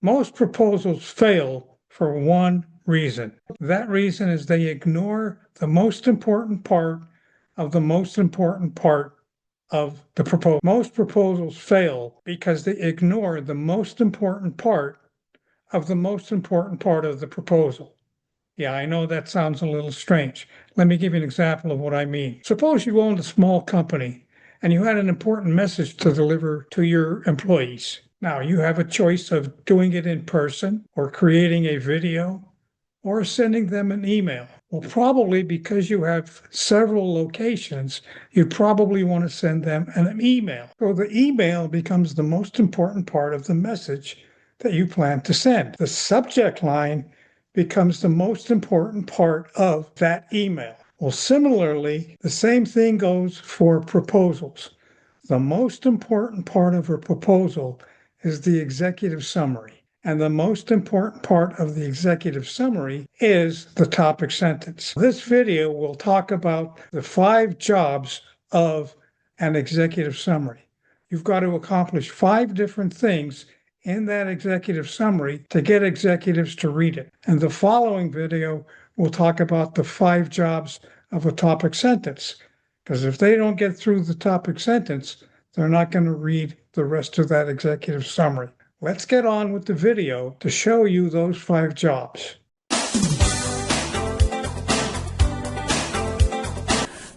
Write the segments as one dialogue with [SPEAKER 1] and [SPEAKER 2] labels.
[SPEAKER 1] Most proposals fail for one reason. That reason is they ignore the most important part of the most important part of the proposal. Most proposals fail because they ignore the most important part of the most important part of the proposal. Yeah, I know that sounds a little strange. Let me give you an example of what I mean. Suppose you owned a small company and you had an important message to deliver to your employees. Now, you have a choice of doing it in person or creating a video or sending them an email. Well, probably because you have several locations, you'd probably want to send them an email. So the email becomes the most important part of the message that you plan to send. The subject line becomes the most important part of that email. Well, similarly, the same thing goes for proposals. The most important part of a proposal is the executive summary. And the most important part of the executive summary is the topic sentence. This video will talk about the 5 jobs of an executive summary. You've got to accomplish 5 different things in that executive summary to get executives to read it. And the following video will talk about the 5 jobs of a topic sentence. Because if they don't get through the topic sentence, they're not going to read the rest of that executive summary. Let's get on with the video to show you those 5 jobs.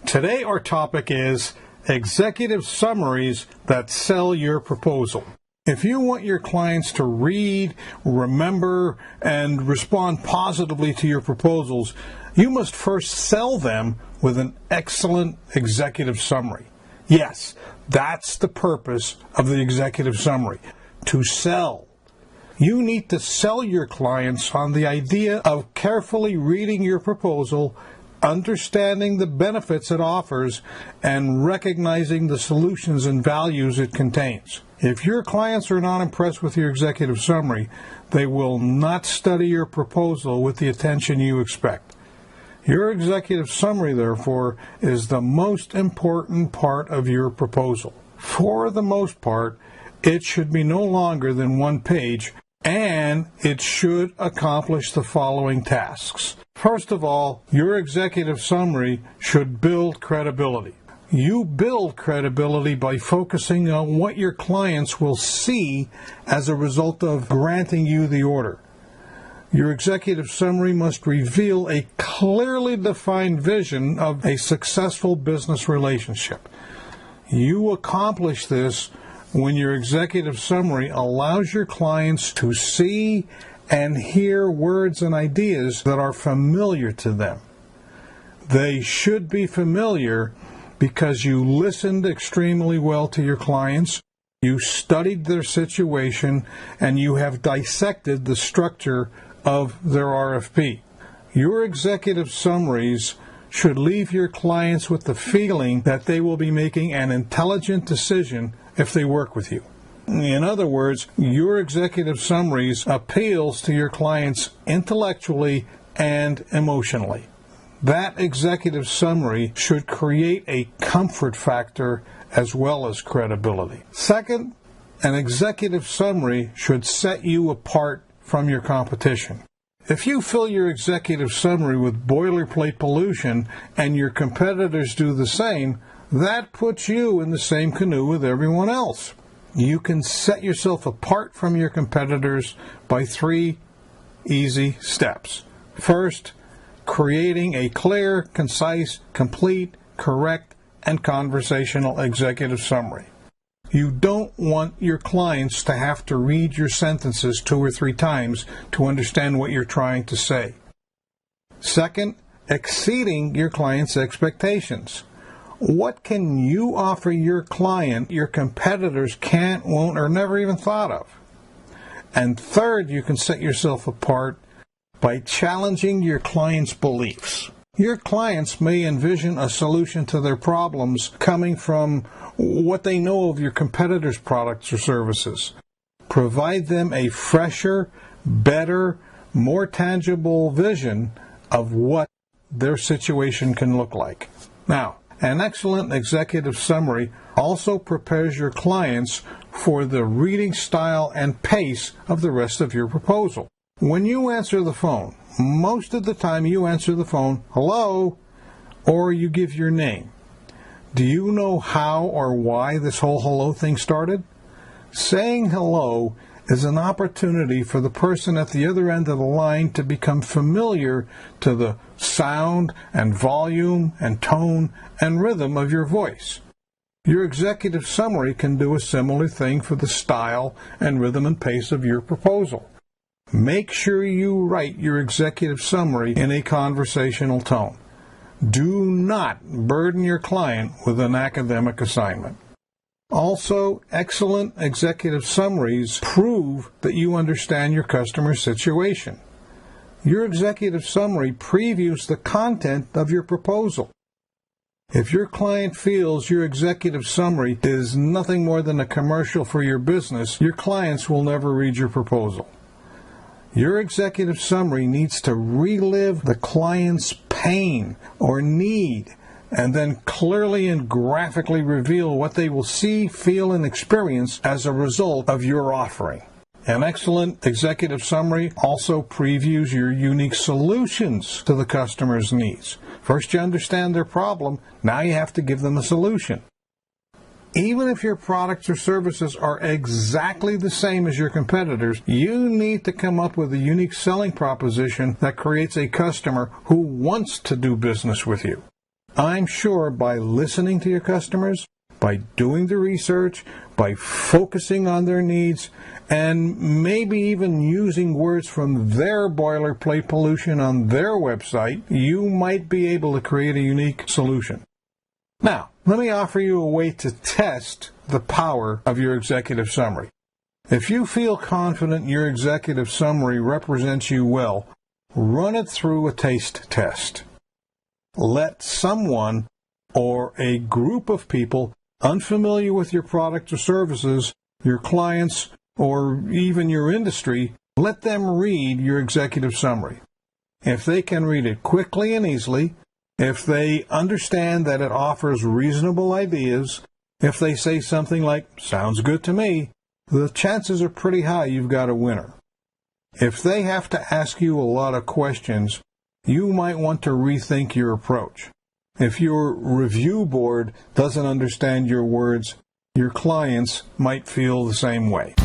[SPEAKER 2] Today our topic is executive summaries that sell your proposal. If you want your clients to read, remember, and respond positively to your proposals, you must first sell them with an excellent executive summary. Yes, that's the purpose of the executive summary, to sell. You need to sell your clients on the idea of carefully reading your proposal, understanding the benefits it offers, and recognizing the solutions and values it contains. If your clients are not impressed with your executive summary, they will not study your proposal with the attention you expect. Your executive summary, therefore, is the most important part of your proposal. For the most part, it should be no longer than 1 page, and it should accomplish the following tasks. First of all, your executive summary should build credibility. You build credibility by focusing on what your clients will see as a result of granting you the order. Your executive summary must reveal a clearly defined vision of a successful business relationship. You accomplish this when your executive summary allows your clients to see and hear words and ideas that are familiar to them. They should be familiar because you listened extremely well to your clients, you studied their situation, and you have dissected the structure of their RFP. Your executive summaries should leave your clients with the feeling that they will be making an intelligent decision if they work with you. In other words, your executive summaries appeals to your clients intellectually and emotionally. That executive summary should create a comfort factor as well as credibility. Second, an executive summary should set you apart from your competition. If you fill your executive summary with boilerplate pollution and your competitors do the same, that puts you in the same canoe with everyone else. You can set yourself apart from your competitors by 3 easy steps. First, creating a clear, concise, complete, correct, and conversational executive summary. You don't want your clients to have to read your sentences 2 or 3 times to understand what you're trying to say. Second, exceeding your client's expectations. What can you offer your client your competitors can't, won't, or never even thought of? And third, you can set yourself apart by challenging your client's beliefs. Your clients may envision a solution to their problems coming from what they know of your competitors' products or services. Provide them a fresher, better, more tangible vision of what their situation can look like. Now, an excellent executive summary also prepares your clients for the reading style and pace of the rest of your proposal. When you answer the phone, most of the time you answer the phone, hello, or you give your name. Do you know how or why this whole hello thing started? Saying hello is an opportunity for the person at the other end of the line to become familiar to the sound and volume and tone and rhythm of your voice. Your executive summary can do a similar thing for the style and rhythm and pace of your proposal. Make sure you write your executive summary in a conversational tone. Do not burden your client with an academic assignment. Also, excellent executive summaries prove that you understand your customer's situation. Your executive summary previews the content of your proposal. If your client feels your executive summary is nothing more than a commercial for your business, your clients will never read your proposal. Your executive summary needs to relive the client's pain or need, and then clearly and graphically reveal what they will see, feel, and experience as a result of your offering. An excellent executive summary also previews your unique solutions to the customer's needs. First you understand their problem, now you have to give them a solution. Even if your products or services are exactly the same as your competitors, you need to come up with a unique selling proposition that creates a customer who wants to do business with you. I'm sure by listening to your customers, by doing the research, by focusing on their needs, and maybe even using words from their boilerplate pollution on their website, you might be able to create a unique solution. Now, let me offer you a way to test the power of your executive summary. If you feel confident your executive summary represents you well, run it through a taste test. Let someone or a group of people unfamiliar with your product or services, your clients, or even your industry, let them read your executive summary. If they can read it quickly and easily, if they understand that it offers reasonable ideas, if they say something like, sounds good to me, the chances are pretty high you've got a winner. If they have to ask you a lot of questions, you might want to rethink your approach. If your review board doesn't understand your words, your clients might feel the same way.